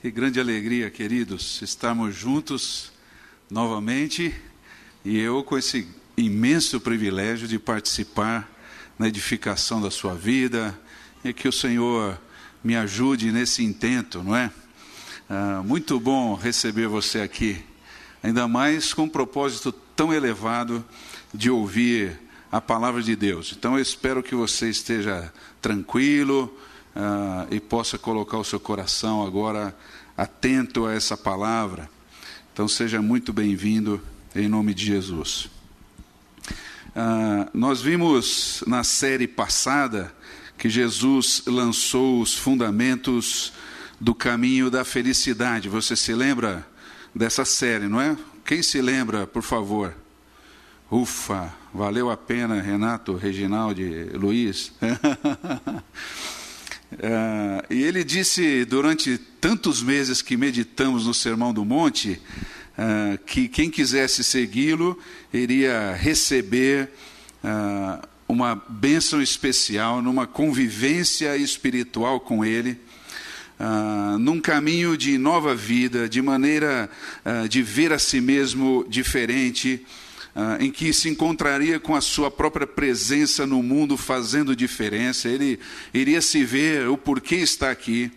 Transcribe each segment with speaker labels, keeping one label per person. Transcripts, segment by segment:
Speaker 1: Que grande alegria, queridos, estarmos juntos novamente e eu com esse imenso privilégio de participar na edificação da sua vida e que o Senhor me ajude nesse intento, não é? Muito bom receber você aqui, ainda mais com um propósito tão elevado de ouvir a palavra de Deus. Então eu espero que você esteja tranquilo e possa colocar o seu coração agora atento a essa palavra. Então seja muito bem-vindo em nome de Jesus. Nós vimos na série passada que Jesus lançou os fundamentos do caminho da felicidade. Você se lembra dessa série, não é? Quem se lembra, por favor? Ufa, valeu a pena, Renato, Reginaldi, Luiz. E ele disse durante tantos meses que meditamos no Sermão do Monte, que quem quisesse segui-lo iria receber uma bênção especial, numa convivência espiritual com ele, num caminho de nova vida, de maneira de ver a si mesmo diferente, em que se encontraria com a sua própria presença no mundo fazendo diferença. Ele iria se ver o porquê está aqui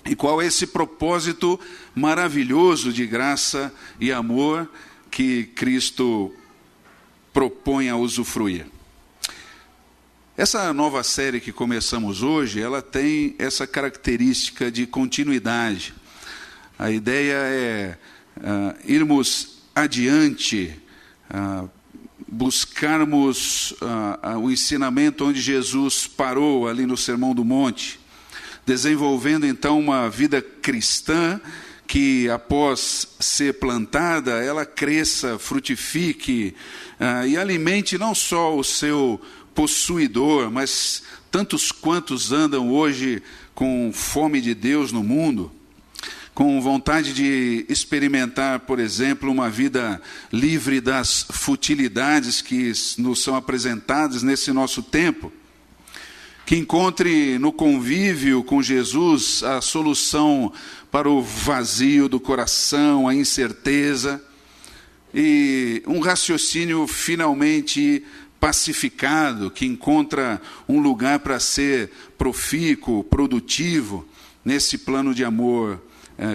Speaker 1: e qual é esse propósito maravilhoso de graça e amor que Cristo propõe a usufruir. Essa nova série que começamos hoje, ela tem essa característica de continuidade. A ideia é irmos adiante, buscarmos o ensinamento onde Jesus parou ali no Sermão do Monte, desenvolvendo então uma vida cristã que após ser plantada, ela cresça, frutifique e alimente não só o seu possuidor, mas tantos quantos andam hoje com fome de Deus no mundo, com vontade de experimentar, por exemplo, uma vida livre das futilidades que nos são apresentadas nesse nosso tempo, que encontre no convívio com Jesus a solução para o vazio do coração, a incerteza, e um raciocínio finalmente pacificado, que encontra um lugar para ser profícuo, produtivo, nesse plano de amor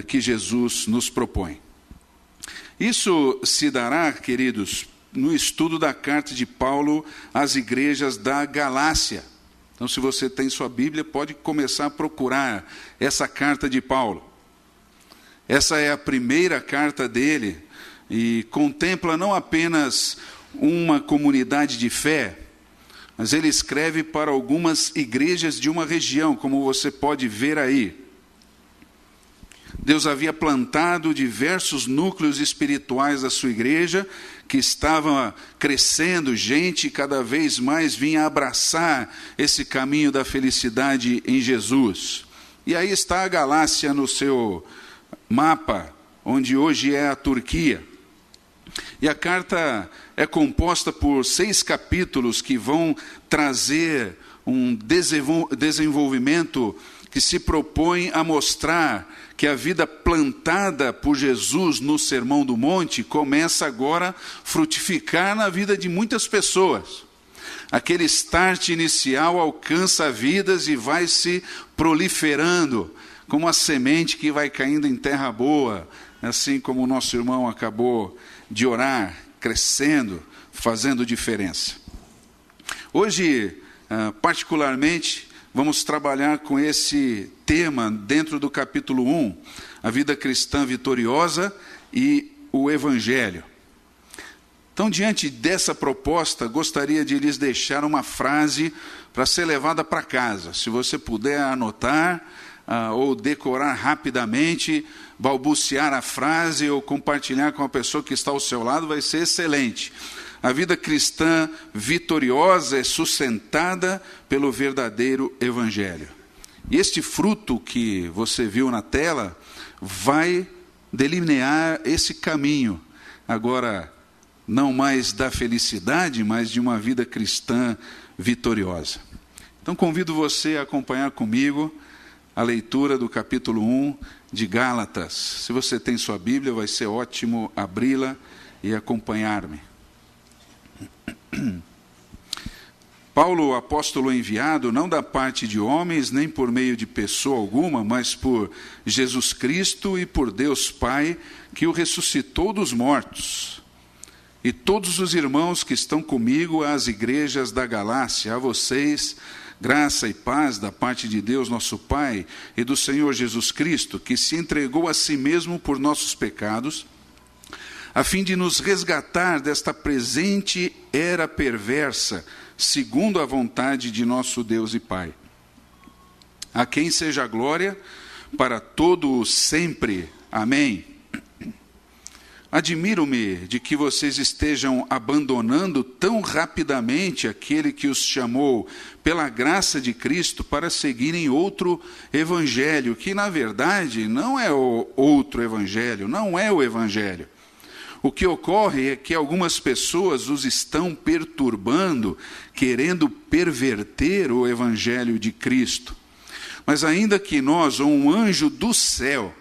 Speaker 1: que Jesus nos propõe. Isso se dará, queridos, no estudo da carta de Paulo às igrejas da Galácia. Então, se você tem sua Bíblia, pode começar a procurar essa carta de Paulo. Essa é a primeira carta dele e contempla não apenas uma comunidade de fé, mas ele escreve para algumas igrejas de uma região, como você pode ver aí. Deus havia plantado diversos núcleos espirituais da sua igreja, que estavam crescendo, gente cada vez mais vinha abraçar esse caminho da felicidade em Jesus. E aí está a Galácia no seu mapa, onde hoje é a Turquia. E a carta é composta por 6 capítulos que vão trazer um desenvolvimento que se propõe a mostrar que a vida plantada por Jesus no Sermão do Monte começa agora a frutificar na vida de muitas pessoas. Aquele start inicial alcança vidas e vai se proliferando, como a semente que vai caindo em terra boa, assim como o nosso irmão acabou de orar, crescendo, fazendo diferença. Hoje, particularmente, vamos trabalhar com esse tema dentro do capítulo 1, a vida cristã vitoriosa e o Evangelho. Então, diante dessa proposta, gostaria de lhes deixar uma frase para ser levada para casa. Se você puder anotar ou decorar rapidamente, balbuciar a frase ou compartilhar com a pessoa que está ao seu lado, vai ser excelente. A vida cristã vitoriosa é sustentada pelo verdadeiro Evangelho. E este fruto que você viu na tela vai delinear esse caminho, agora não mais da felicidade, mas de uma vida cristã vitoriosa. Então convido você a acompanhar comigo a leitura do capítulo 1 de Gálatas. Se você tem sua Bíblia, vai ser ótimo abri-la e acompanhar-me. Paulo, apóstolo enviado, não da parte de homens, nem por meio de pessoa alguma, mas por Jesus Cristo e por Deus Pai, que o ressuscitou dos mortos. E todos os irmãos que estão comigo às igrejas da Galácia, a vocês, graça e paz da parte de Deus nosso Pai e do Senhor Jesus Cristo, que se entregou a si mesmo por nossos pecados, a fim de nos resgatar desta presente era perversa, segundo a vontade de nosso Deus e Pai. A quem seja a glória para todo o sempre. Amém. Admiro-me de que vocês estejam abandonando tão rapidamente aquele que os chamou pela graça de Cristo para seguirem outro evangelho, que na verdade não é o outro evangelho, não é o evangelho. O que ocorre é que algumas pessoas os estão perturbando, querendo perverter o evangelho de Cristo. Mas ainda que nós, ou um anjo do céu,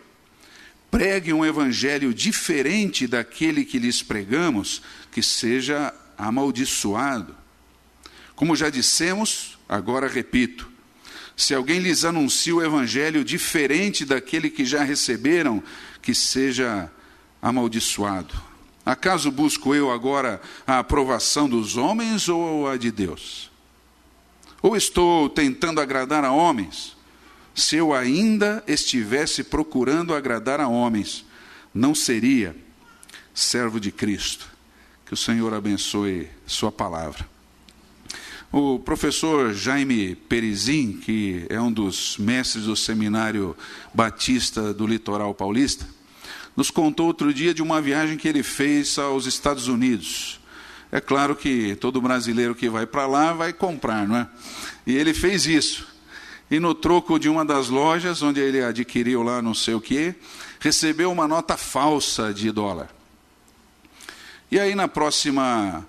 Speaker 1: pregue um evangelho diferente daquele que lhes pregamos, que seja amaldiçoado. Como já dissemos, agora repito, se alguém lhes anuncia o evangelho diferente daquele que já receberam, que seja amaldiçoado. Acaso busco eu agora a aprovação dos homens ou a de Deus? Ou estou tentando agradar a homens? Se eu ainda estivesse procurando agradar a homens, não seria servo de Cristo. Que o Senhor abençoe sua palavra. O professor Jaime Perizin, que é um dos mestres do Seminário Batista do Litoral Paulista, nos contou outro dia de uma viagem que ele fez aos Estados Unidos. É claro que todo brasileiro que vai para lá vai comprar, não é? E ele fez isso. E no troco de uma das lojas, onde ele adquiriu lá não sei o quê, recebeu uma nota falsa de dólar. E aí na próxima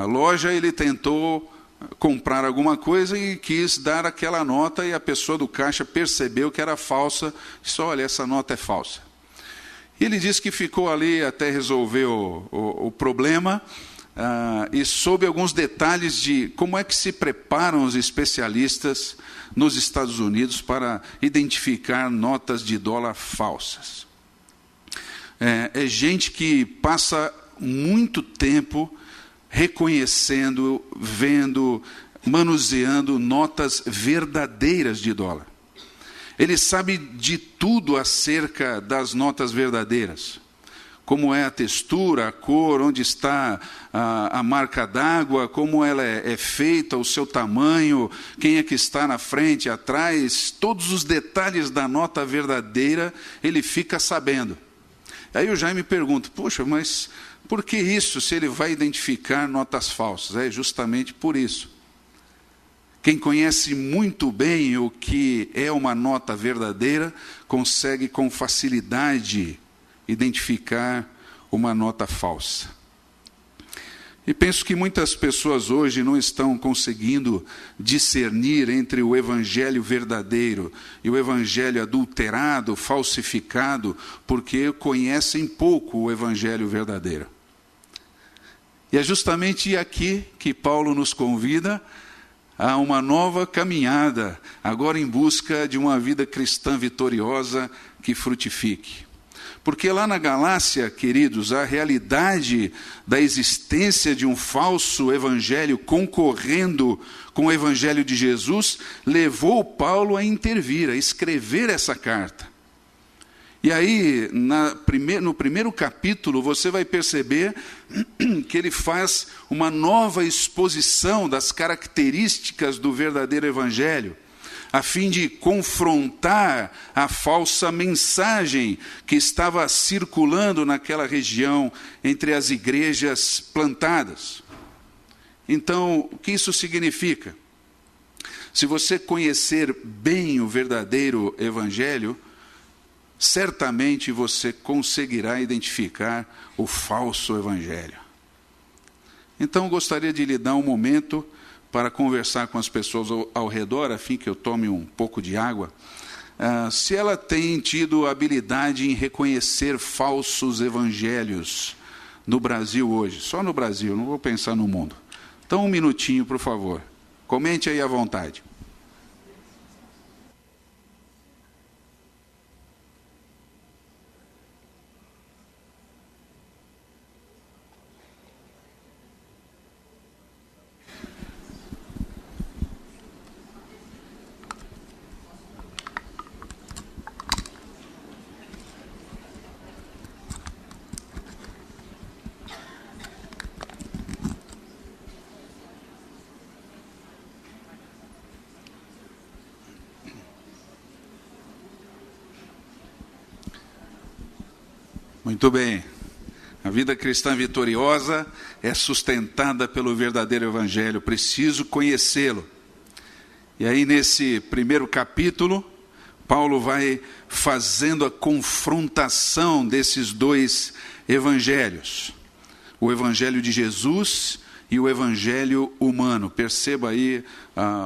Speaker 1: loja ele tentou comprar alguma coisa e quis dar aquela nota, e a pessoa do caixa percebeu que era falsa, disse: olha, essa nota é falsa. E ele disse que ficou ali até resolver o problema, e soube alguns detalhes de como é que se preparam os especialistas nos Estados Unidos para identificar notas de dólar falsas. É gente que passa muito tempo reconhecendo, vendo, manuseando notas verdadeiras de dólar. Ele sabe de tudo acerca das notas verdadeiras. Como é a textura, a cor, onde está a marca d'água, como ela é feita, o seu tamanho, quem é que está na frente, atrás, todos os detalhes da nota verdadeira, ele fica sabendo. Aí o Jaime pergunta: puxa, mas por que isso, se ele vai identificar notas falsas? É justamente por isso. Quem conhece muito bem o que é uma nota verdadeira, consegue com facilidade identificar uma nota falsa. E penso que muitas pessoas hoje não estão conseguindo discernir entre o evangelho verdadeiro e o evangelho adulterado, falsificado, porque conhecem pouco o evangelho verdadeiro. E é justamente aqui que Paulo nos convida a uma nova caminhada, agora em busca de uma vida cristã vitoriosa que frutifique. Porque lá na Galácia, queridos, a realidade da existência de um falso evangelho concorrendo com o evangelho de Jesus levou Paulo a intervir, a escrever essa carta. E aí, no primeiro capítulo, você vai perceber que ele faz uma nova exposição das características do verdadeiro evangelho, a fim de confrontar a falsa mensagem que estava circulando naquela região entre as igrejas plantadas. Então, o que isso significa? Se você conhecer bem o verdadeiro evangelho, certamente você conseguirá identificar o falso evangelho. Então, gostaria de lhe dar um momento para conversar com as pessoas ao redor, a fim que eu tome um pouco de água. se ela tem tido habilidade em reconhecer falsos evangelhos no Brasil hoje. Só no Brasil, não vou pensar no mundo. Então, um minutinho, por favor. Comente aí à vontade. Muito bem. A vida cristã vitoriosa é sustentada pelo verdadeiro evangelho. Preciso conhecê-lo. E aí, nesse primeiro capítulo, Paulo vai fazendo a confrontação desses dois evangelhos. O evangelho de Jesus e o evangelho humano. Perceba aí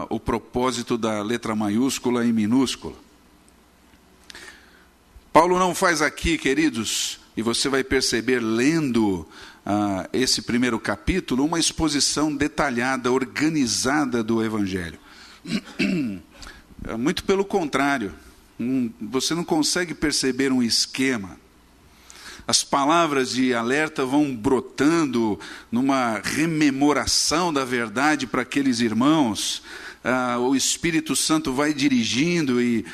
Speaker 1: o propósito da letra maiúscula e minúscula. Paulo não faz aqui, queridos, e você vai perceber lendo esse primeiro capítulo, uma exposição detalhada, organizada do Evangelho. Muito pelo contrário, você não consegue perceber um esquema. As palavras de alerta vão brotando numa rememoração da verdade para aqueles irmãos. O Espírito Santo vai dirigindo e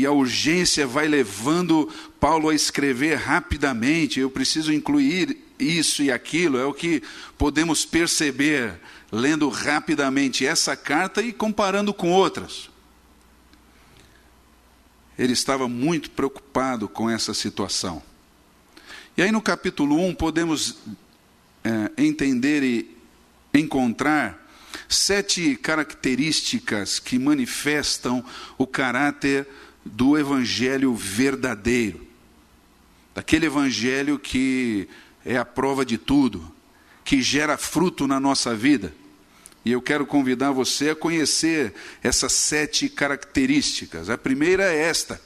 Speaker 1: a urgência vai levando Paulo a escrever rapidamente. Eu preciso incluir isso e aquilo. É o que podemos perceber lendo rapidamente essa carta e comparando com outras. Ele estava muito preocupado com essa situação. E aí no capítulo 1 podemos entender e encontrar 7 características que manifestam o caráter do evangelho verdadeiro. Daquele evangelho que é a prova de tudo, que gera fruto na nossa vida. E eu quero convidar você a conhecer essas 7 características. A primeira é esta.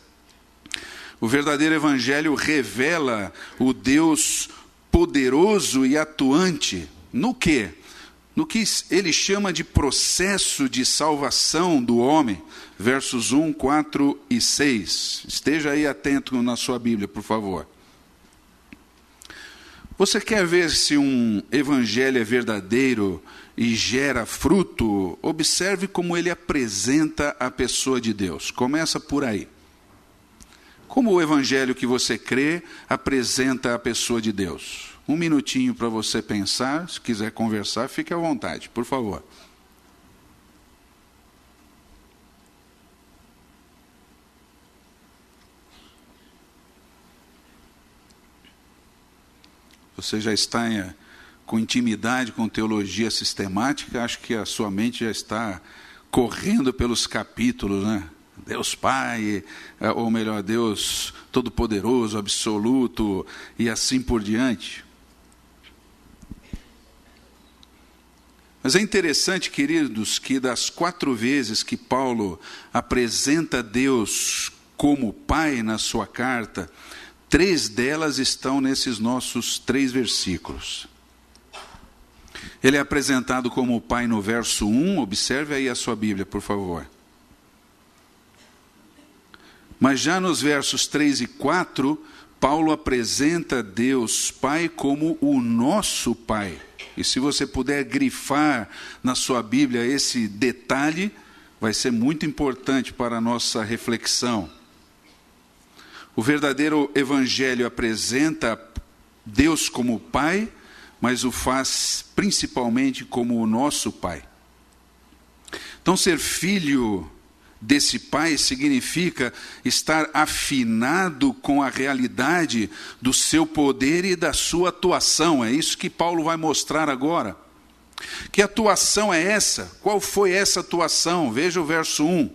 Speaker 1: O verdadeiro evangelho revela o Deus poderoso e atuante. No quê? No que ele chama de processo de salvação do homem, versos 1, 4 e 6. Esteja aí atento na sua Bíblia, por favor. Você quer ver se um evangelho é verdadeiro e gera fruto? Observe como ele apresenta a pessoa de Deus. Começa por aí. Como o evangelho que você crê apresenta a pessoa de Deus? Um minutinho para você pensar, se quiser conversar, fique à vontade, por favor. Você já está com intimidade com teologia sistemática, acho que a sua mente já está correndo pelos capítulos, né? Deus Pai, ou melhor, Deus Todo-Poderoso, Absoluto, e assim por diante. Mas é interessante, queridos, que das 4 vezes que Paulo apresenta Deus como Pai na sua carta, 3 delas estão nesses nossos 3 versículos. Ele é apresentado como Pai no verso 1, observe aí a sua Bíblia, por favor. Mas já nos versos 3 e 4, Paulo apresenta Deus Pai como o nosso Pai. E se você puder grifar na sua Bíblia esse detalhe, vai ser muito importante para a nossa reflexão. O verdadeiro evangelho apresenta Deus como Pai, mas o faz principalmente como o nosso Pai. Então, ser filho desse Pai significa estar afinado com a realidade do seu poder e da sua atuação. É isso que Paulo vai mostrar agora. Que atuação é essa? Qual foi essa atuação? Veja o verso 1.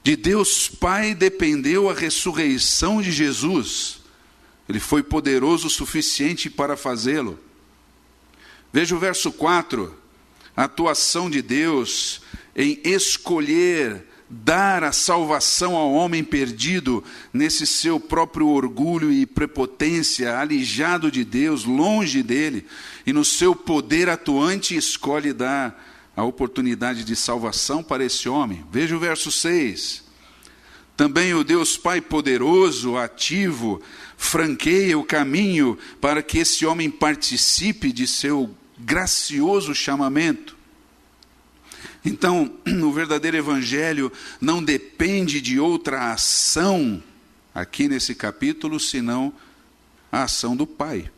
Speaker 1: De Deus Pai dependeu a ressurreição de Jesus. Ele foi poderoso o suficiente para fazê-lo. Veja o verso 4. A atuação de Deus em escolher dar a salvação ao homem perdido nesse seu próprio orgulho e prepotência, alijado de Deus, longe dele, e no seu poder atuante escolhe dar a oportunidade de salvação para esse homem. Veja o verso 6. Também o Deus Pai poderoso, ativo, franqueia o caminho para que esse homem participe de seu gracioso chamamento. Então, o verdadeiro evangelho não depende de outra ação, aqui nesse capítulo, senão a ação do Pai.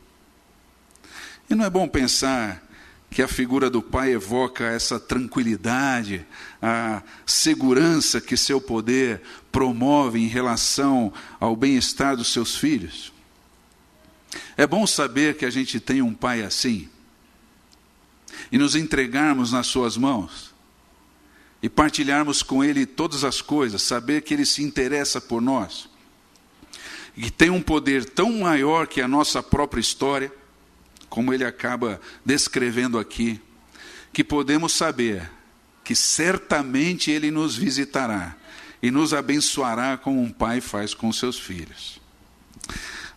Speaker 1: E não é bom pensar que a figura do Pai evoca essa tranquilidade, a segurança que seu poder promove em relação ao bem-estar dos seus filhos. É bom saber que a gente tem um Pai assim, e nos entregarmos nas suas mãos, e partilharmos com Ele todas as coisas, saber que Ele se interessa por nós, e que tem um poder tão maior que a nossa própria história, como ele acaba descrevendo aqui, que podemos saber que certamente ele nos visitará e nos abençoará como um pai faz com seus filhos.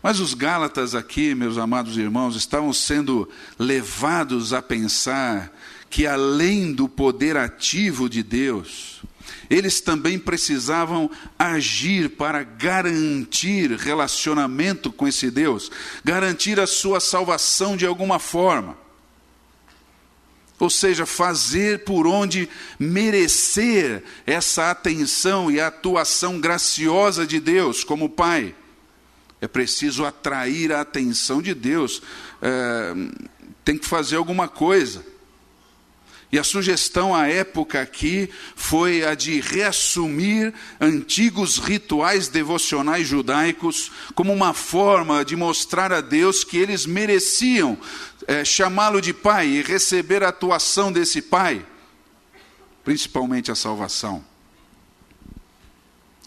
Speaker 1: Mas os Gálatas aqui, meus amados irmãos, estavam sendo levados a pensar que além do poder ativo de Deus, eles também precisavam agir para garantir relacionamento com esse Deus, garantir a sua salvação de alguma forma. Ou seja, fazer por onde merecer essa atenção e a atuação graciosa de Deus como Pai. É preciso atrair a atenção de Deus, tem que fazer alguma coisa. E a sugestão à época aqui foi a de reassumir antigos rituais devocionais judaicos como uma forma de mostrar a Deus que eles mereciam chamá-lo de Pai e receber a atuação desse Pai, principalmente a salvação.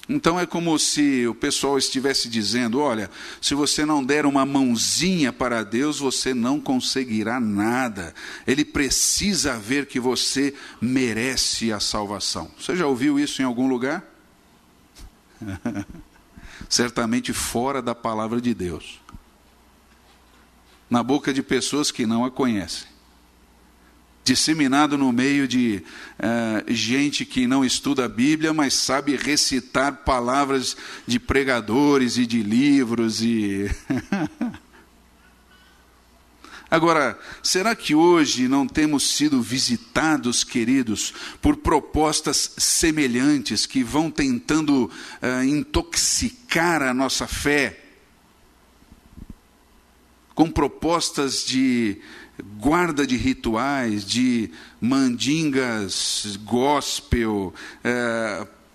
Speaker 1: Então é como se o pessoal estivesse dizendo, olha, se você não der uma mãozinha para Deus, você não conseguirá nada. Ele precisa ver que você merece a salvação. Você já ouviu isso em algum lugar? Certamente fora da palavra de Deus. Na boca de pessoas que não a conhecem. Disseminado no meio de gente que não estuda a Bíblia, mas sabe recitar palavras de pregadores e de livros. Agora, será que hoje não temos sido visitados, queridos, por propostas semelhantes que vão tentando intoxicar a nossa fé? Com propostas de guarda de rituais, de mandingas gospel,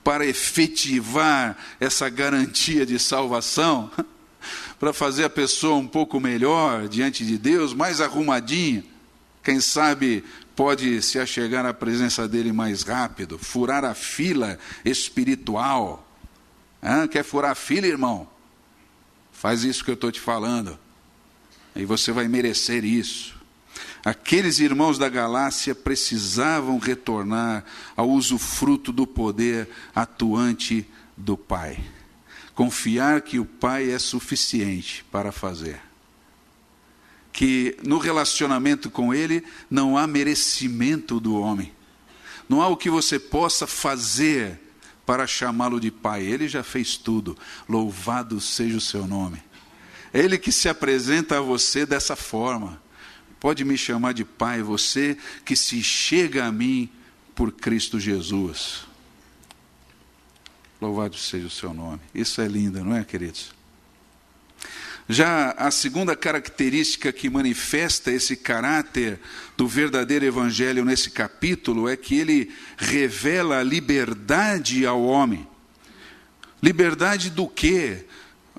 Speaker 1: para efetivar essa garantia de salvação, para fazer a pessoa um pouco melhor diante de Deus, mais arrumadinha, quem sabe pode se achegar à presença dele mais rápido, furar a fila espiritual. Quer furar a fila, irmão? Faz isso que eu estou te falando, e você vai merecer isso. Aqueles irmãos da Galácia precisavam retornar ao usufruto do poder atuante do Pai. Confiar que o Pai é suficiente para fazer. Que no relacionamento com Ele não há merecimento do homem. Não há o que você possa fazer para chamá-lo de Pai. Ele já fez tudo. Louvado seja o seu nome. É Ele que se apresenta a você dessa forma. Pode me chamar de Pai, você que se chega a mim por Cristo Jesus. Louvado seja o seu nome. Isso é lindo, não é, queridos? Já a segunda característica que manifesta esse caráter do verdadeiro evangelho nesse capítulo é que ele revela a liberdade ao homem. Liberdade do quê?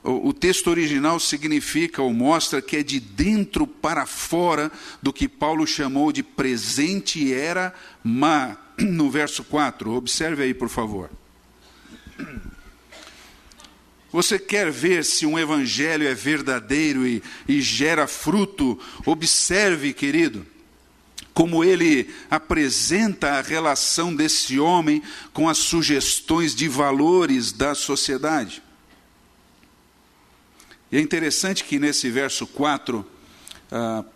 Speaker 1: O texto original significa ou mostra que é de dentro para fora do que Paulo chamou de presente era má, no verso 4. Observe aí, por favor. Você quer ver se um evangelho é verdadeiro e gera fruto? Observe, querido, como ele apresenta a relação desse homem com as sugestões de valores da sociedade. E é interessante que nesse verso 4,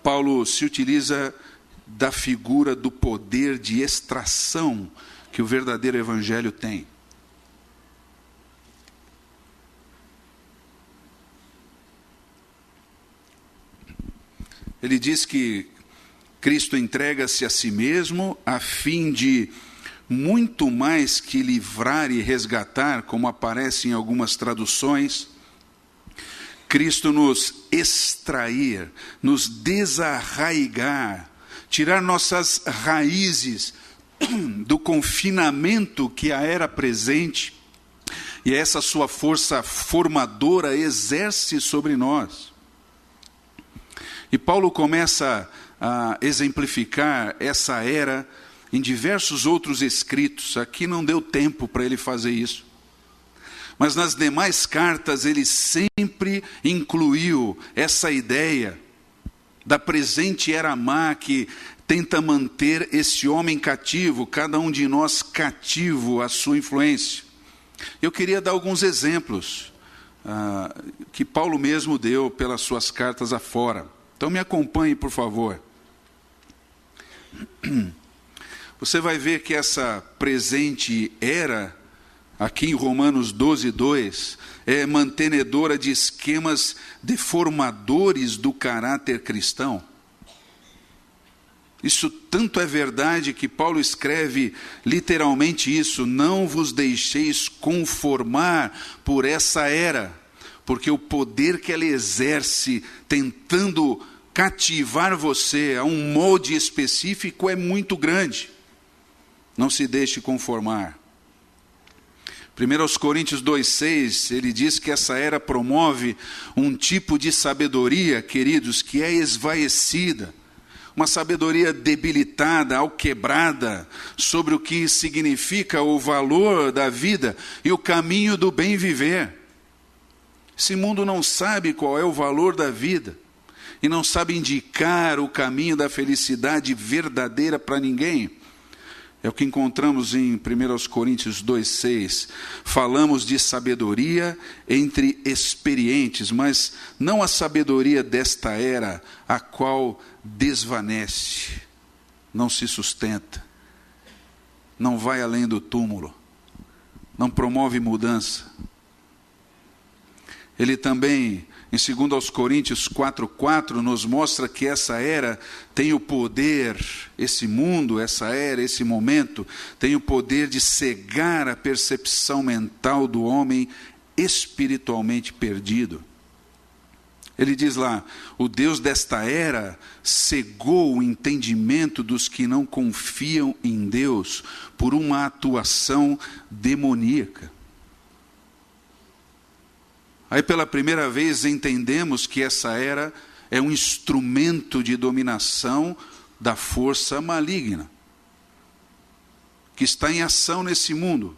Speaker 1: Paulo se utiliza da figura do poder de extração que o verdadeiro evangelho tem. Ele diz que Cristo entrega-se a si mesmo a fim de muito mais que livrar e resgatar, como aparece em algumas traduções, Cristo nos extrair, nos desarraigar, tirar nossas raízes do confinamento que a era presente e essa sua força formadora exerce sobre nós. E Paulo começa a exemplificar essa era em diversos outros escritos. Aqui não deu tempo para ele fazer isso. Mas nas demais cartas ele sempre incluiu essa ideia da presente era má que tenta manter esse homem cativo, cada um de nós cativo à sua influência. Eu queria dar alguns exemplos que Paulo mesmo deu pelas suas cartas afora. Então me acompanhe, por favor. Você vai ver que essa presente era, aqui em Romanos 12:2, é mantenedora de esquemas deformadores do caráter cristão. Isso tanto é verdade que Paulo escreve literalmente isso: não vos deixeis conformar por essa era, porque o poder que ela exerce tentando cativar você a um molde específico é muito grande. Não se deixe conformar. 1 Coríntios 2,6, ele diz que essa era promove um tipo de sabedoria, queridos, que é esvaecida. Uma sabedoria debilitada, alquebrada, sobre o que significa o valor da vida e o caminho do bem viver. Esse mundo não sabe qual é o valor da vida e não sabe indicar o caminho da felicidade verdadeira para ninguém. É o que encontramos em 1 Coríntios 2,6. Falamos de sabedoria entre experientes, mas não a sabedoria desta era, a qual desvanece, não se sustenta, não vai além do túmulo, não promove mudança. Ele também, em 2 Coríntios 4,4, nos mostra que essa era tem o poder, esse mundo, essa era, esse momento, tem o poder de cegar a percepção mental do homem espiritualmente perdido. Ele diz lá: o Deus desta era cegou o entendimento dos que não confiam em Deus por uma atuação demoníaca. Aí pela primeira vez entendemos que essa era é um instrumento de dominação da força maligna, que está em ação nesse mundo,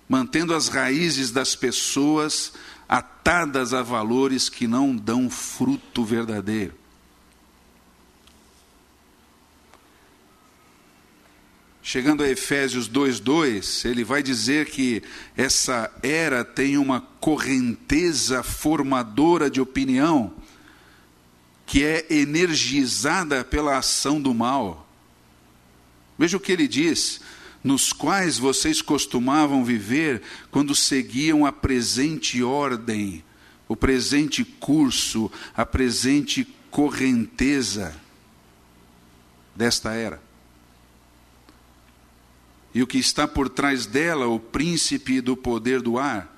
Speaker 1: mantendo as raízes das pessoas atadas a valores que não dão fruto verdadeiro. Chegando a Efésios 2:2, ele vai dizer que essa era tem uma correnteza formadora de opinião, que é energizada pela ação do mal. Veja o que ele diz: nos quais vocês costumavam viver quando seguiam a presente ordem, o presente curso, a presente correnteza desta era. E o que está por trás dela, o príncipe do poder do ar,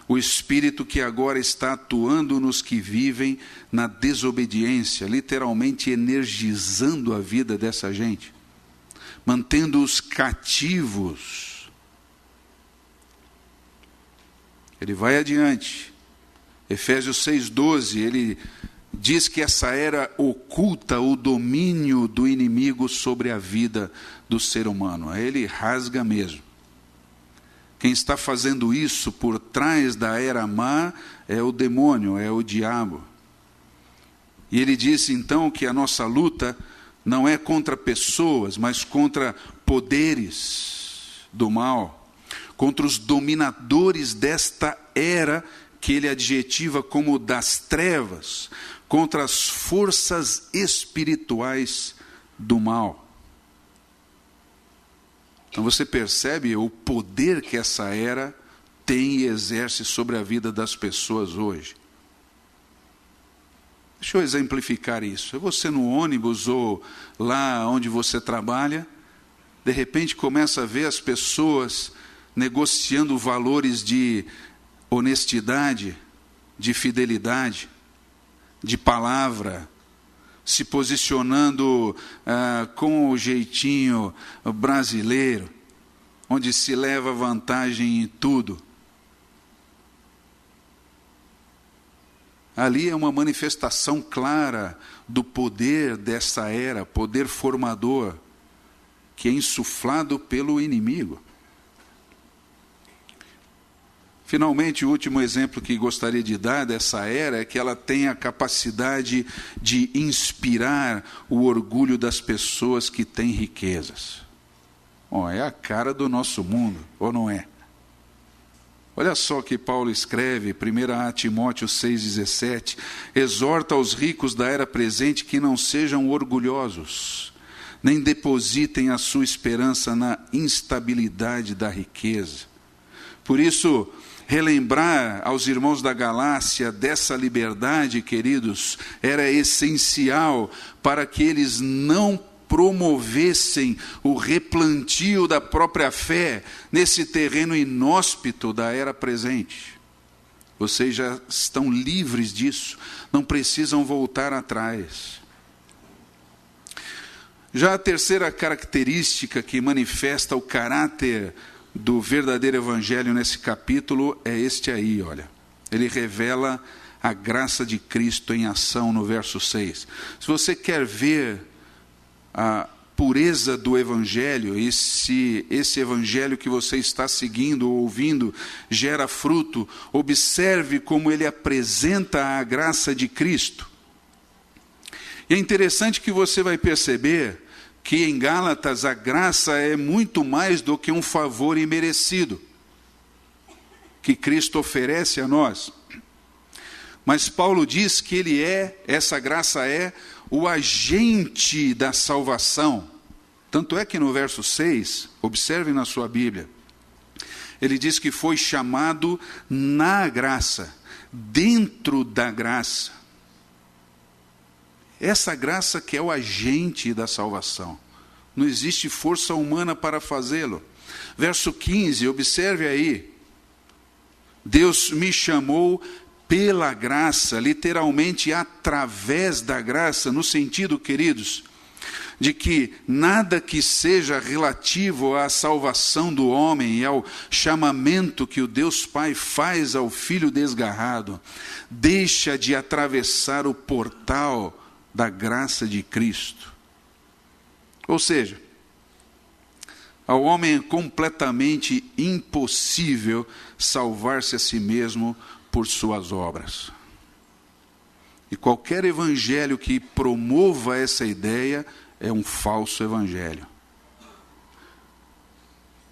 Speaker 1: o espírito que agora está atuando nos que vivem na desobediência, literalmente energizando a vida dessa gente, mantendo-os cativos. Ele vai adiante. Efésios 6:12, ele diz que essa era oculta o domínio do inimigo sobre a vida do ser humano. Aí ele rasga mesmo. Quem está fazendo isso por trás da era má é o demônio, é o diabo. E ele diz então que a nossa luta não é contra pessoas, mas contra poderes do mal, contra os dominadores desta era, que ele adjetiva como das trevas, contra as forças espirituais do mal. Então você percebe o poder que essa era tem e exerce sobre a vida das pessoas hoje. Deixa eu exemplificar isso. É você no ônibus ou lá onde você trabalha, de repente começa a ver as pessoas negociando valores de honestidade, de fidelidade, de palavra, se posicionando com o jeitinho brasileiro, onde se leva vantagem em tudo. Ali é uma manifestação clara do poder dessa era, poder formador, que é insuflado pelo inimigo. Finalmente, o último exemplo que gostaria de dar dessa era é que ela tem a capacidade de inspirar o orgulho das pessoas que têm riquezas. Bom, é a cara do nosso mundo, ou não é? Olha só que Paulo escreve, 1 Timóteo 6,17, exorta aos ricos da era presente que não sejam orgulhosos, nem depositem a sua esperança na instabilidade da riqueza. Por isso, relembrar aos irmãos da Galácia dessa liberdade, queridos, era essencial para que eles não promovessem o replantio da própria fé nesse terreno inóspito da era presente. Vocês já estão livres disso, não precisam voltar atrás. Já a terceira característica que manifesta o caráter do verdadeiro evangelho nesse capítulo é este aí, olha. Ele revela a graça de Cristo em ação no verso 6. Se você quer ver a pureza do evangelho, e se esse evangelho que você está seguindo ou ouvindo gera fruto, observe como ele apresenta a graça de Cristo. E é interessante que você vai perceber que em Gálatas a graça é muito mais do que um favor imerecido que Cristo oferece a nós. Mas Paulo diz que essa graça é o agente da salvação. Tanto é que no verso 6, observe na sua Bíblia, ele diz que foi chamado na graça, dentro da graça. Essa graça que é o agente da salvação. Não existe força humana para fazê-lo. Verso 15, observe aí. Deus me chamou pela graça, literalmente através da graça, no sentido, queridos, de que nada que seja relativo à salvação do homem e ao chamamento que o Deus Pai faz ao Filho desgarrado, deixa de atravessar o portal da graça de Cristo. Ou seja, ao homem é completamente impossível salvar-se a si mesmo por suas obras. E qualquer evangelho que promova essa ideia é um falso evangelho.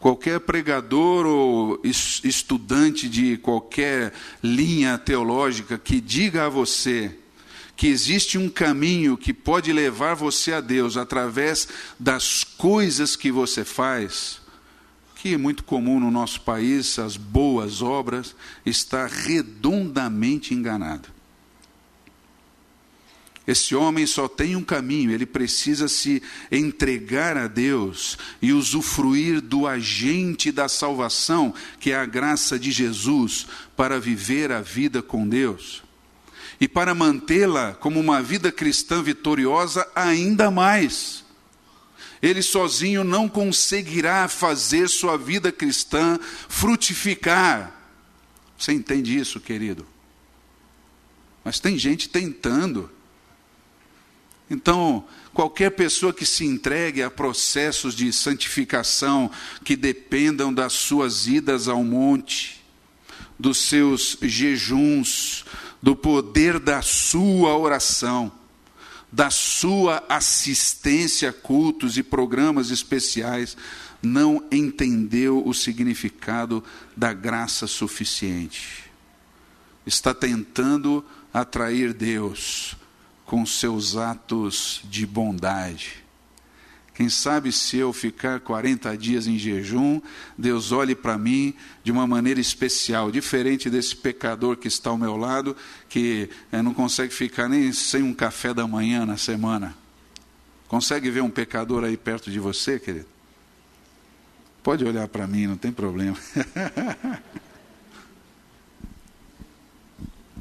Speaker 1: Qualquer pregador ou estudante de qualquer linha teológica que diga a você que existe um caminho que pode levar você a Deus através das coisas que você faz, que é muito comum no nosso país, as boas obras, está redondamente enganado. Esse homem só tem um caminho, ele precisa se entregar a Deus e usufruir do agente da salvação, que é a graça de Jesus, para viver a vida com Deus. E para mantê-la como uma vida cristã vitoriosa ainda mais. Ele sozinho não conseguirá fazer sua vida cristã frutificar. Você entende isso, querido? Mas tem gente tentando. Então, qualquer pessoa que se entregue a processos de santificação que dependam das suas idas ao monte, dos seus jejuns, do poder da sua oração, da sua assistência a cultos e programas especiais, não entendeu o significado da graça suficiente. Está tentando atrair Deus com seus atos de bondade. Quem sabe se eu ficar 40 dias em jejum, Deus olhe para mim de uma maneira especial, diferente desse pecador que está ao meu lado, que não consegue ficar nem sem um café da manhã na semana. Consegue ver um pecador aí perto de você, querido? Pode olhar para mim, não tem problema.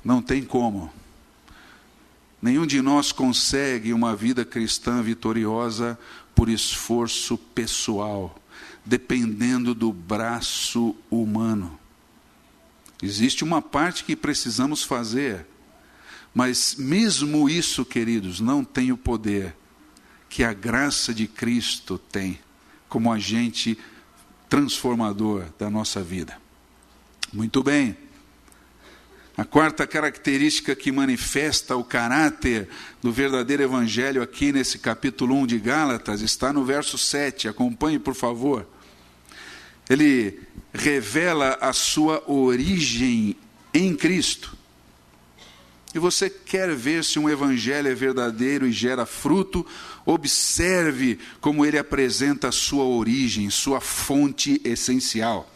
Speaker 1: Não tem como. Nenhum de nós consegue uma vida cristã vitoriosa por esforço pessoal, dependendo do braço humano. Existe uma parte que precisamos fazer, mas mesmo isso, queridos, não tem o poder que a graça de Cristo tem como agente transformador da nossa vida. Muito bem. A quarta característica que manifesta o caráter do verdadeiro evangelho aqui nesse capítulo 1 de Gálatas está no verso 7. Acompanhe, por favor. Ele revela a sua origem em Cristo. E você quer ver se um evangelho é verdadeiro e gera fruto? Observe como ele apresenta a sua origem, sua fonte essencial.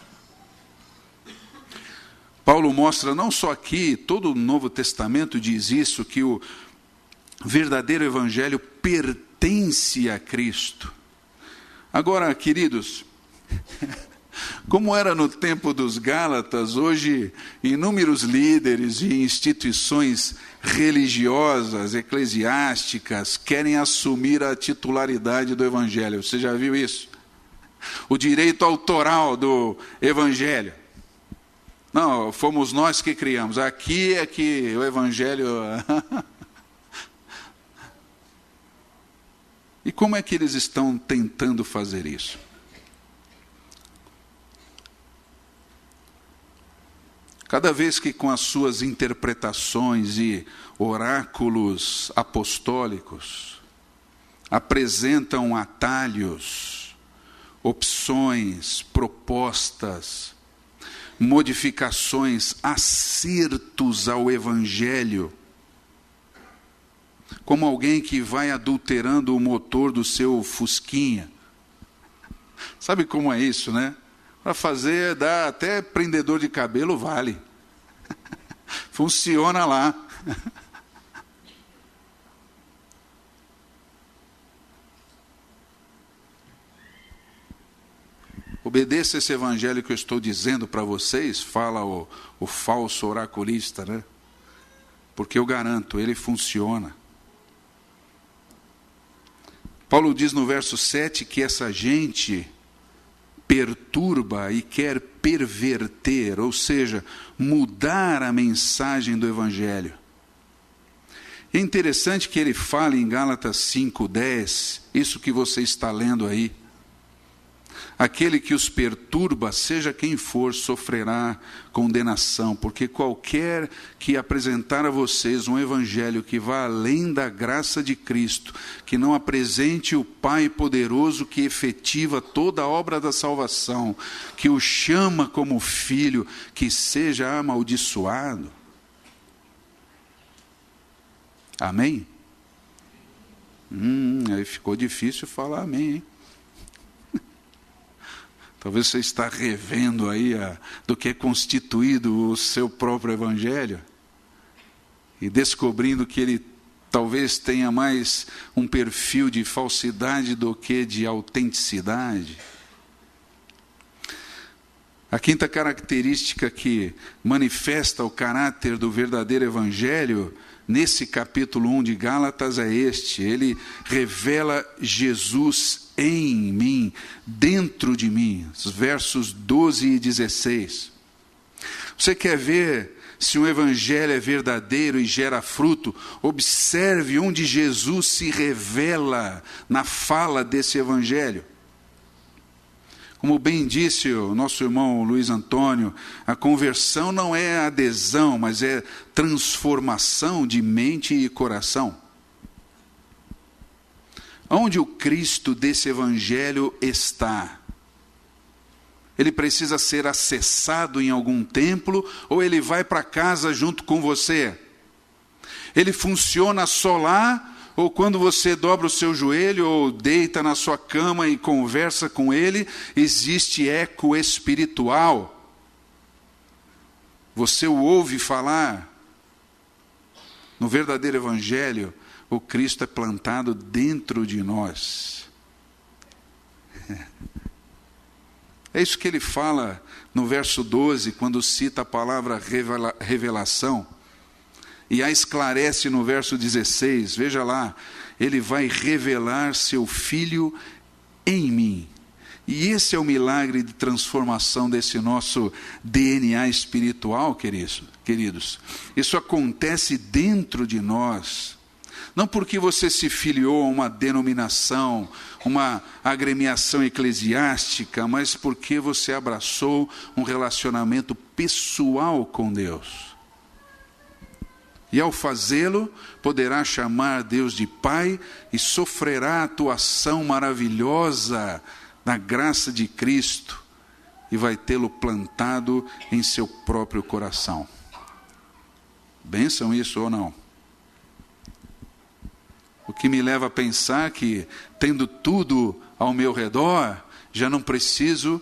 Speaker 1: Paulo mostra não só aqui, todo o Novo Testamento diz isso, que o verdadeiro evangelho pertence a Cristo. Agora, queridos, como era no tempo dos Gálatas, hoje inúmeros líderes e instituições religiosas, eclesiásticas, querem assumir a titularidade do evangelho. Você já viu isso? O direito autoral do evangelho. Não, fomos nós que criamos. Aqui é que o evangelho... E como é que eles estão tentando fazer isso? Cada vez que com as suas interpretações e oráculos apostólicos apresentam atalhos, opções, propostas, modificações, acertos ao evangelho, como alguém que vai adulterando o motor do seu fusquinha. Sabe como é isso, né? Para fazer, dá até prendedor de cabelo vale. Funciona lá. Obedeça esse evangelho que eu estou dizendo para vocês, fala o falso oraculista, né? Porque eu garanto, ele funciona. Paulo diz no verso 7 que essa gente perturba e quer perverter, ou seja, mudar a mensagem do evangelho. É interessante que ele fale em Gálatas 5:10, isso que você está lendo aí. Aquele que os perturba, seja quem for, sofrerá condenação, porque qualquer que apresentar a vocês um evangelho que vá além da graça de Cristo, que não apresente o Pai poderoso que efetiva toda a obra da salvação, que o chama como filho, que seja amaldiçoado. Amém? Aí ficou difícil falar amém, hein? Talvez você está revendo aí do que é constituído o seu próprio evangelho e descobrindo que ele talvez tenha mais um perfil de falsidade do que de autenticidade. A quinta característica que manifesta o caráter do verdadeiro evangelho nesse capítulo 1 de Gálatas é este: ele revela Jesus em mim, dentro de mim. Os versos 12 e 16. Você quer ver se um evangelho é verdadeiro e gera fruto? Observe onde Jesus se revela na fala desse evangelho. Como bem disse o nosso irmão Luiz Antônio, a conversão não é adesão, mas é transformação de mente e coração. Onde o Cristo desse evangelho está? Ele precisa ser acessado em algum templo ou ele vai para casa junto com você? Ele funciona só lá ou quando você dobra o seu joelho ou deita na sua cama e conversa com ele, existe eco espiritual? Você o ouve falar? No verdadeiro evangelho, o Cristo é plantado dentro de nós. É isso que ele fala no verso 12, quando cita a palavra revelação. E a esclarece no verso 16, veja lá, ele vai revelar seu Filho em mim. E esse é o milagre de transformação desse nosso DNA espiritual, queridos. Isso acontece dentro de nós. Não porque você se filiou a uma denominação, uma agremiação eclesiástica, mas porque você abraçou um relacionamento pessoal com Deus. E ao fazê-lo, poderá chamar Deus de Pai e sofrerá a atuação maravilhosa da graça de Cristo e vai tê-lo plantado em seu próprio coração. Bênção isso ou não? O que me leva a pensar que, tendo tudo ao meu redor, já não preciso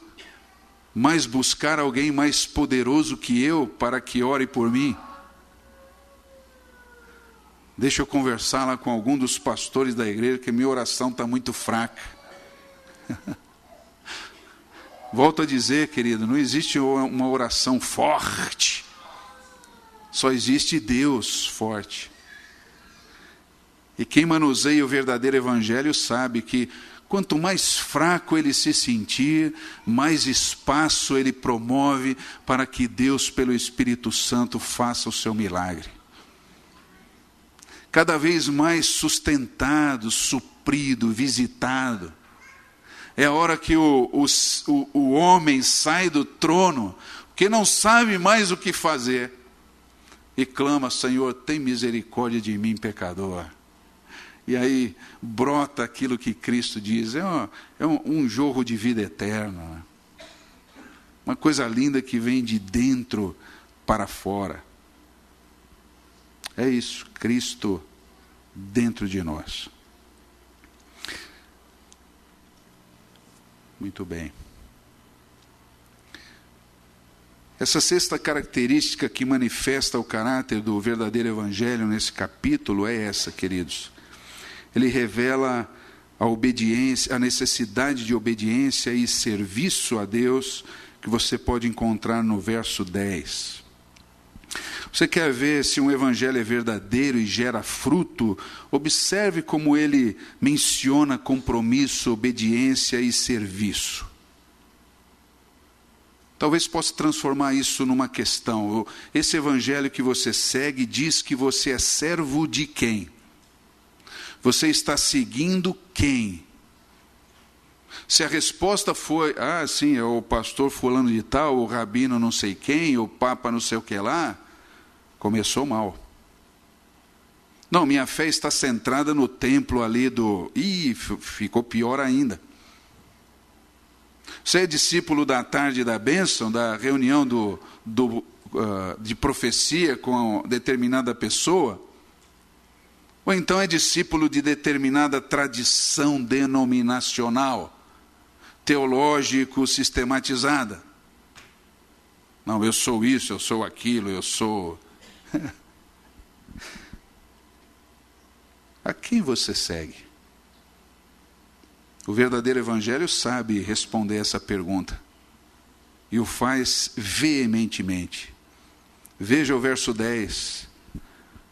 Speaker 1: mais buscar alguém mais poderoso que eu para que ore por mim. Deixa eu conversar lá com algum dos pastores da igreja, que minha oração está muito fraca. Volto a dizer, querido, não existe uma oração forte. Só existe Deus forte. E quem manuseia o verdadeiro evangelho sabe que quanto mais fraco ele se sentir, mais espaço ele promove para que Deus, pelo Espírito Santo, faça o seu milagre. Cada vez mais sustentado, suprido, visitado. É a hora que o homem sai do trono, porque não sabe mais o que fazer, e clama: Senhor, tem misericórdia de mim, pecador. E aí brota aquilo que Cristo diz, é um jorro de vida eterna. Uma coisa linda que vem de dentro para fora. É isso, Cristo dentro de nós. Muito bem. Essa sexta característica que manifesta o caráter do verdadeiro evangelho nesse capítulo é essa, queridos. Ele revela a obediência, a necessidade de obediência e serviço a Deus, que você pode encontrar no verso 10. Você quer ver se um evangelho é verdadeiro e gera fruto? Observe como ele menciona compromisso, obediência e serviço. Talvez possa transformar isso numa questão. Esse evangelho que você segue diz que você é servo de quem? Você está seguindo quem? Se a resposta foi, sim, é o pastor fulano de tal, o rabino não sei quem, o papa não sei o que lá, começou mal. Não, minha fé está centrada no templo ali ficou pior ainda. Você é discípulo da tarde da bênção, da reunião de profecia com determinada pessoa? Ou então é discípulo de determinada tradição denominacional, teológico, sistematizada? Não, eu sou isso, eu sou aquilo, eu sou... A quem você segue? O verdadeiro evangelho sabe responder essa pergunta. E o faz veementemente. Veja o verso 10.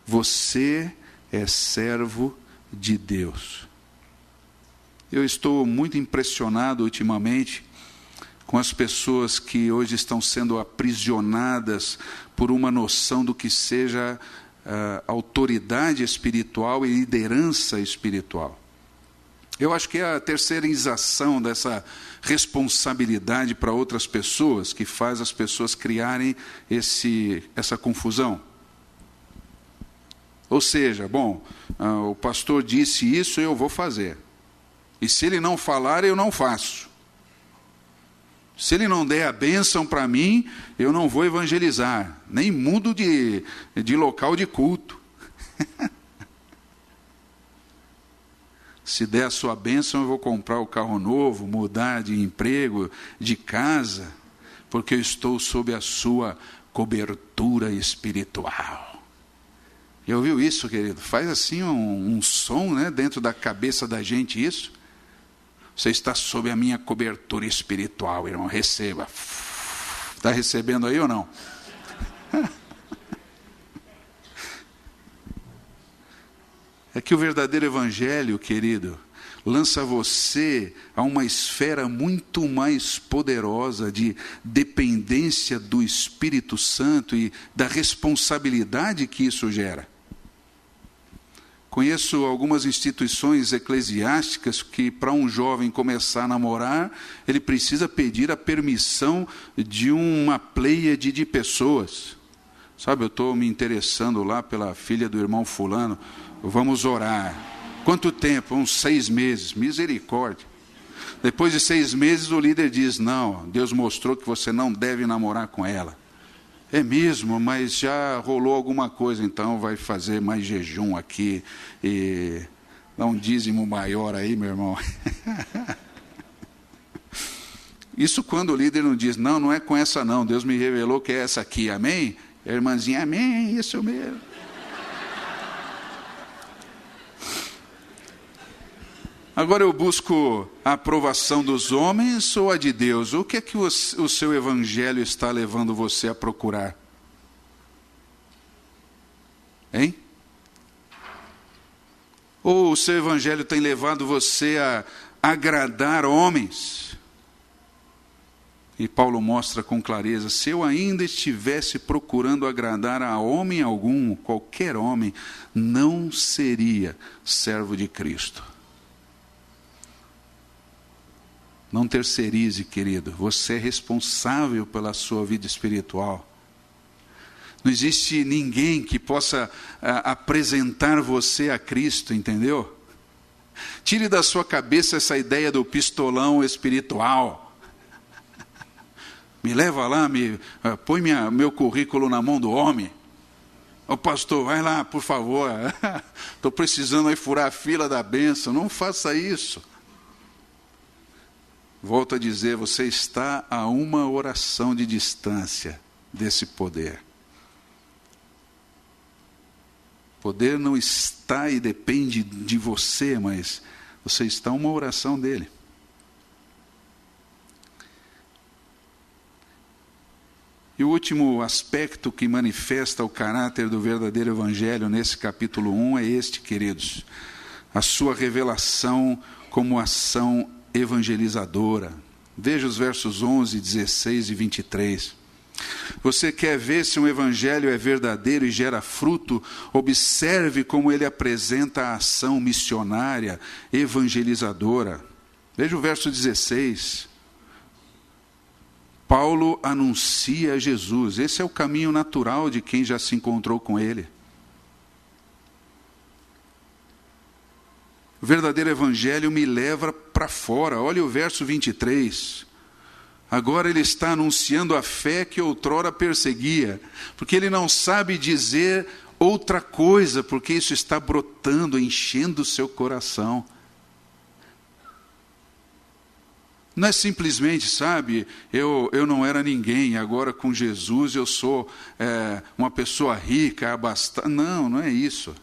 Speaker 1: Você é servo de Deus. Eu estou muito impressionado ultimamente com as pessoas que hoje estão sendo aprisionadas por uma noção do que seja autoridade espiritual e liderança espiritual. Eu acho que é a terceirização dessa responsabilidade para outras pessoas que faz as pessoas criarem essa confusão. Ou seja, o pastor disse isso, eu vou fazer. E se ele não falar, eu não faço. Se ele não der a bênção para mim, eu não vou evangelizar. Nem mudo de local de culto. Se der a sua bênção, eu vou comprar o carro novo, mudar de emprego, de casa, porque eu estou sob a sua cobertura espiritual. Já ouviu isso, querido? Faz assim um som, né, dentro da cabeça da gente isso. Você está sob a minha cobertura espiritual, irmão. Receba. Está recebendo aí ou não? É que o verdadeiro evangelho, querido, lança você a uma esfera muito mais poderosa de dependência do Espírito Santo e da responsabilidade que isso gera. Conheço algumas instituições eclesiásticas que, para um jovem começar a namorar, ele precisa pedir a permissão de uma pleiade de pessoas. Sabe, eu estou me interessando lá pela filha do irmão fulano, vamos orar. Quanto tempo? Uns 6 meses. Misericórdia. Depois de 6 meses o líder diz, não, Deus mostrou que você não deve namorar com ela. É mesmo, mas já rolou alguma coisa, então vai fazer mais jejum aqui e dá um dízimo maior aí, meu irmão. Isso quando o líder não diz, não é com essa não, Deus me revelou que é essa aqui, amém? A irmãzinha, amém, isso mesmo. Agora eu busco a aprovação dos homens ou a de Deus? O que é que o seu evangelho está levando você a procurar? Hein? Ou o seu evangelho tem levado você a agradar homens? E Paulo mostra com clareza, se eu ainda estivesse procurando agradar a homem algum, qualquer homem, não seria servo de Cristo. Não terceirize, querido. Você é responsável pela sua vida espiritual. Não existe ninguém que possa apresentar você a Cristo, entendeu? Tire da sua cabeça essa ideia do pistolão espiritual. Me leva lá, põe meu currículo na mão do homem. Ô pastor, vai lá, por favor. Estou precisando aí furar a fila da bênção. Não faça isso. Volto a dizer, você está a uma oração de distância desse poder. O poder não está e depende de você, mas você está a uma oração dele. E o último aspecto que manifesta o caráter do verdadeiro evangelho nesse capítulo 1 é este, queridos. A sua revelação como ação evangelizadora. Veja os versos 11, 16 e 23. Você quer ver se um evangelho é verdadeiro e gera fruto? Observe como ele apresenta a ação missionária, evangelizadora. Veja o verso 16. Paulo anuncia Jesus. Esse é o caminho natural de quem já se encontrou com ele. O verdadeiro evangelho me leva para fora. Olha o verso 23. Agora ele está anunciando a fé que outrora perseguia, porque ele não sabe dizer outra coisa, porque isso está brotando, enchendo o seu coração. Não é simplesmente, sabe, eu não era ninguém, agora com Jesus eu sou uma pessoa rica, abastada. Não é isso.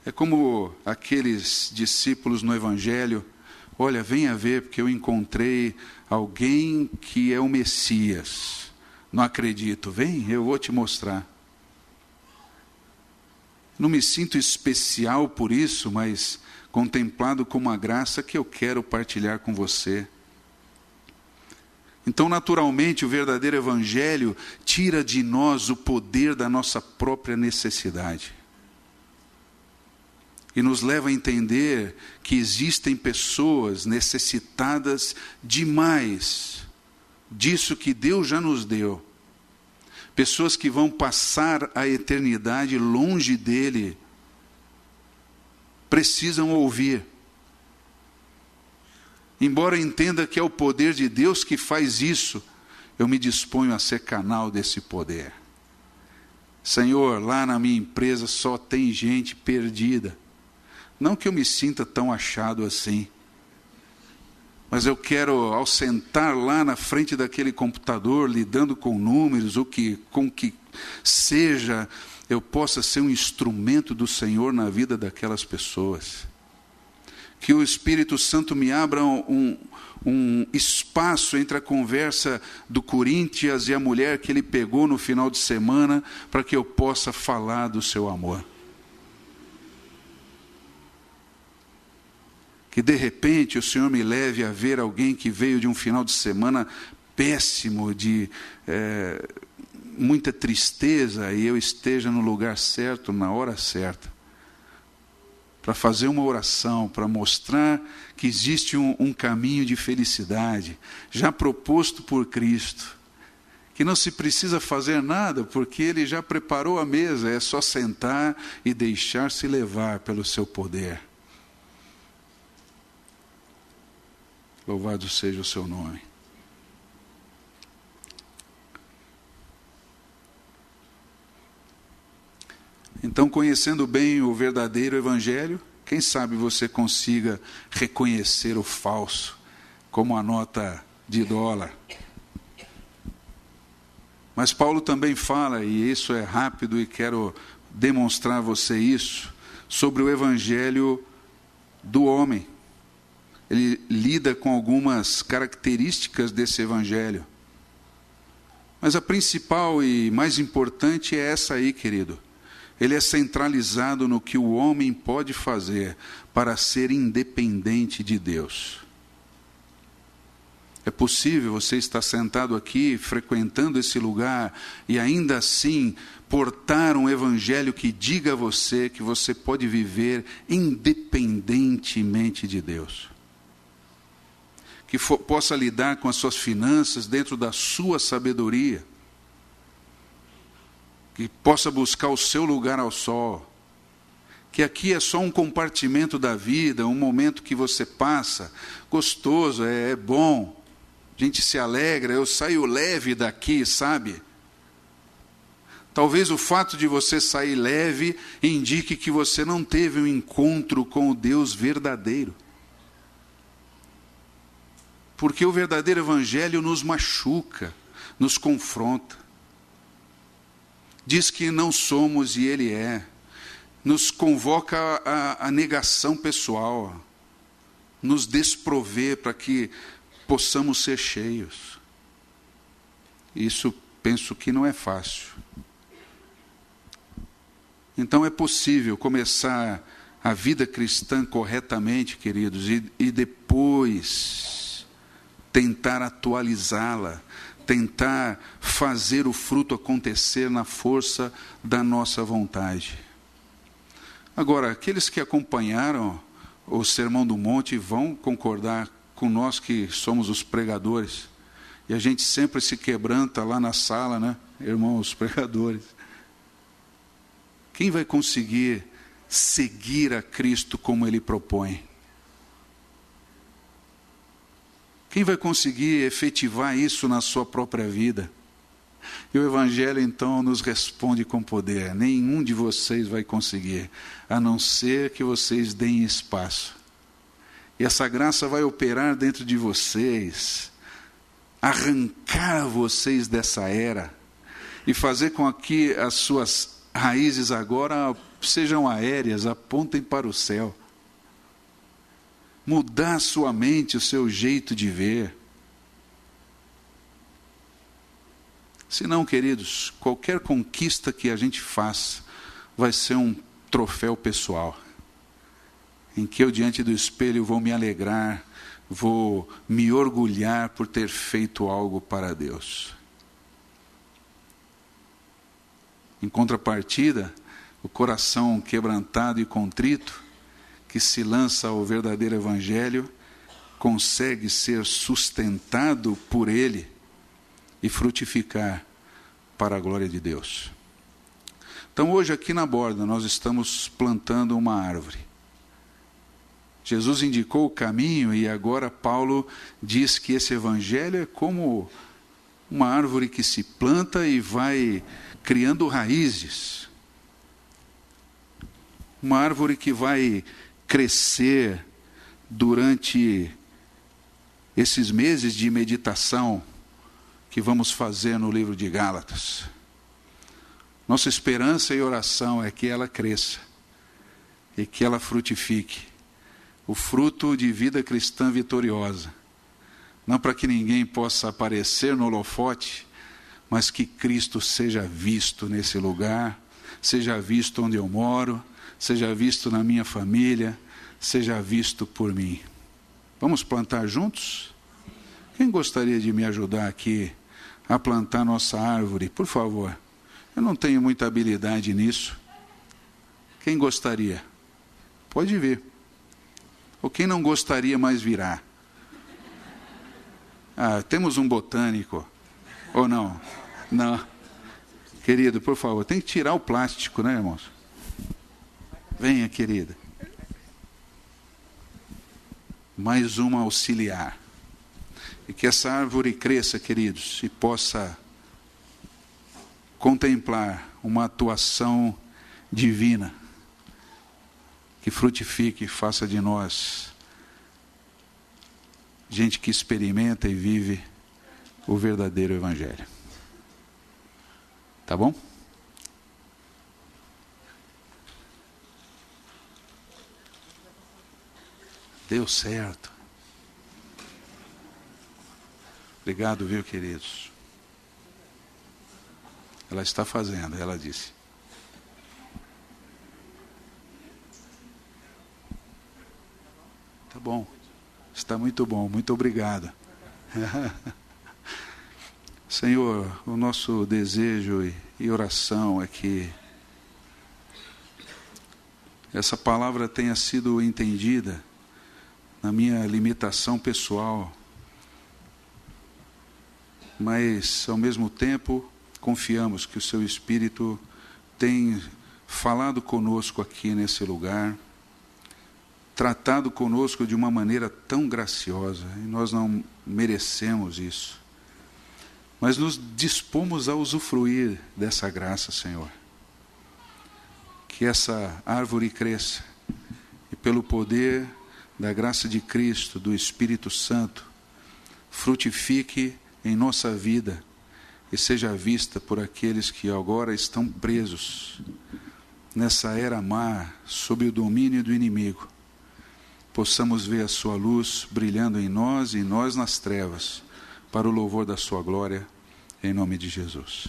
Speaker 1: É como aqueles discípulos no Evangelho, olha, venha ver, porque eu encontrei alguém que é o Messias. Não acredito, vem, eu vou te mostrar. Não me sinto especial por isso, mas contemplado como uma graça que eu quero partilhar com você. Então, naturalmente, o verdadeiro Evangelho tira de nós o poder da nossa própria necessidade. E nos leva a entender que existem pessoas necessitadas demais disso que Deus já nos deu. Pessoas que vão passar a eternidade longe dele, precisam ouvir. Embora entenda que é o poder de Deus que faz isso, eu me disponho a ser canal desse poder. Senhor, lá na minha empresa só tem gente perdida. Não que eu me sinta tão achado assim, mas eu quero, ao sentar lá na frente daquele computador, lidando com números, com que seja, eu possa ser um instrumento do Senhor na vida daquelas pessoas. Que o Espírito Santo me abra um espaço entre a conversa do Corinthians e a mulher que ele pegou no final de semana, para que eu possa falar do seu amor. Que de repente o Senhor me leve a ver alguém que veio de um final de semana péssimo, de muita tristeza, e eu esteja no lugar certo, na hora certa, para fazer uma oração, para mostrar que existe um caminho de felicidade, já proposto por Cristo, que não se precisa fazer nada, porque Ele já preparou a mesa, é só sentar e deixar-se levar pelo seu poder. Louvado seja o seu nome. Então, conhecendo bem o verdadeiro evangelho, quem sabe você consiga reconhecer o falso, como a nota de dólar. Mas Paulo também fala, e isso é rápido e quero demonstrar a você isso, sobre o evangelho do homem. Ele lida com algumas características desse evangelho. Mas a principal e mais importante é essa aí, querido. Ele é centralizado no que o homem pode fazer para ser independente de Deus. É possível você estar sentado aqui, frequentando esse lugar, e ainda assim portar um evangelho que diga a você que você pode viver independentemente de Deus. Que possa lidar com as suas finanças dentro da sua sabedoria. Que possa buscar o seu lugar ao sol. Que aqui é só um compartimento da vida, um momento que você passa, gostoso, é bom. A gente se alegra, eu saio leve daqui, sabe? Talvez o fato de você sair leve indique que você não teve um encontro com o Deus verdadeiro. Porque o verdadeiro evangelho nos machuca, nos confronta. Diz que não somos e Ele é. Nos convoca à negação pessoal. Nos desprover para que possamos ser cheios. Isso penso que não é fácil. Então é possível começar a vida cristã corretamente, queridos, e depois tentar atualizá-la, tentar fazer o fruto acontecer na força da nossa vontade. Agora, aqueles que acompanharam o Sermão do Monte vão concordar com nós que somos os pregadores, e a gente sempre se quebranta lá na sala, né, irmãos pregadores. Quem vai conseguir seguir a Cristo como Ele propõe? Quem vai conseguir efetivar isso na sua própria vida? E o Evangelho então nos responde com poder: nenhum de vocês vai conseguir, a não ser que vocês deem espaço. E essa graça vai operar dentro de vocês, arrancar vocês dessa era, e fazer com que as suas raízes agora sejam aéreas, apontem para o céu. Mudar a sua mente, o seu jeito de ver. Senão, queridos, qualquer conquista que a gente faça vai ser um troféu pessoal, em que eu diante do espelho vou me alegrar, vou me orgulhar por ter feito algo para Deus. Em contrapartida, o coração quebrantado e contrito, que se lança ao verdadeiro evangelho, consegue ser sustentado por Ele e frutificar para a glória de Deus. Então hoje aqui na borda nós estamos plantando uma árvore. Jesus indicou o caminho e agora Paulo diz que esse evangelho é como uma árvore que se planta e vai criando raízes. Uma árvore que vai crescer durante esses meses de meditação que vamos fazer no livro de Gálatas. Nossa esperança e oração é que ela cresça e que ela frutifique o fruto de vida cristã vitoriosa. Não para que ninguém possa aparecer no holofote, mas que Cristo seja visto nesse lugar, seja visto onde eu moro, seja visto na minha família, seja visto por mim. Vamos plantar juntos? Quem gostaria de me ajudar aqui a plantar nossa árvore, por favor? Eu não tenho muita habilidade nisso. Quem gostaria? Pode vir. Ou quem não gostaria, mas virá. Temos um botânico. Ou não? Não. Querido, por favor, tem que tirar o plástico, né, irmãos? Venha, querida. Mais uma auxiliar. E que essa árvore cresça, queridos, e possa contemplar uma atuação divina que frutifique e faça de nós gente que experimenta e vive o verdadeiro evangelho. Tá bom? Deu certo. Obrigado, viu, queridos? Ela está fazendo, ela disse. Tá bom. Está muito bom, muito obrigado. Senhor, o nosso desejo e oração é que essa palavra tenha sido entendida na minha limitação pessoal, mas ao mesmo tempo confiamos que o Seu Espírito tem falado conosco aqui nesse lugar, tratado conosco de uma maneira tão graciosa, e nós não merecemos isso, mas nos dispomos a usufruir dessa graça, Senhor. Que essa árvore cresça e pelo poder da graça de Cristo, do Espírito Santo, frutifique em nossa vida e seja vista por aqueles que agora estão presos nessa era má, sob o domínio do inimigo. Possamos ver a sua luz brilhando em nós e nós nas trevas, para o louvor da sua glória, em nome de Jesus.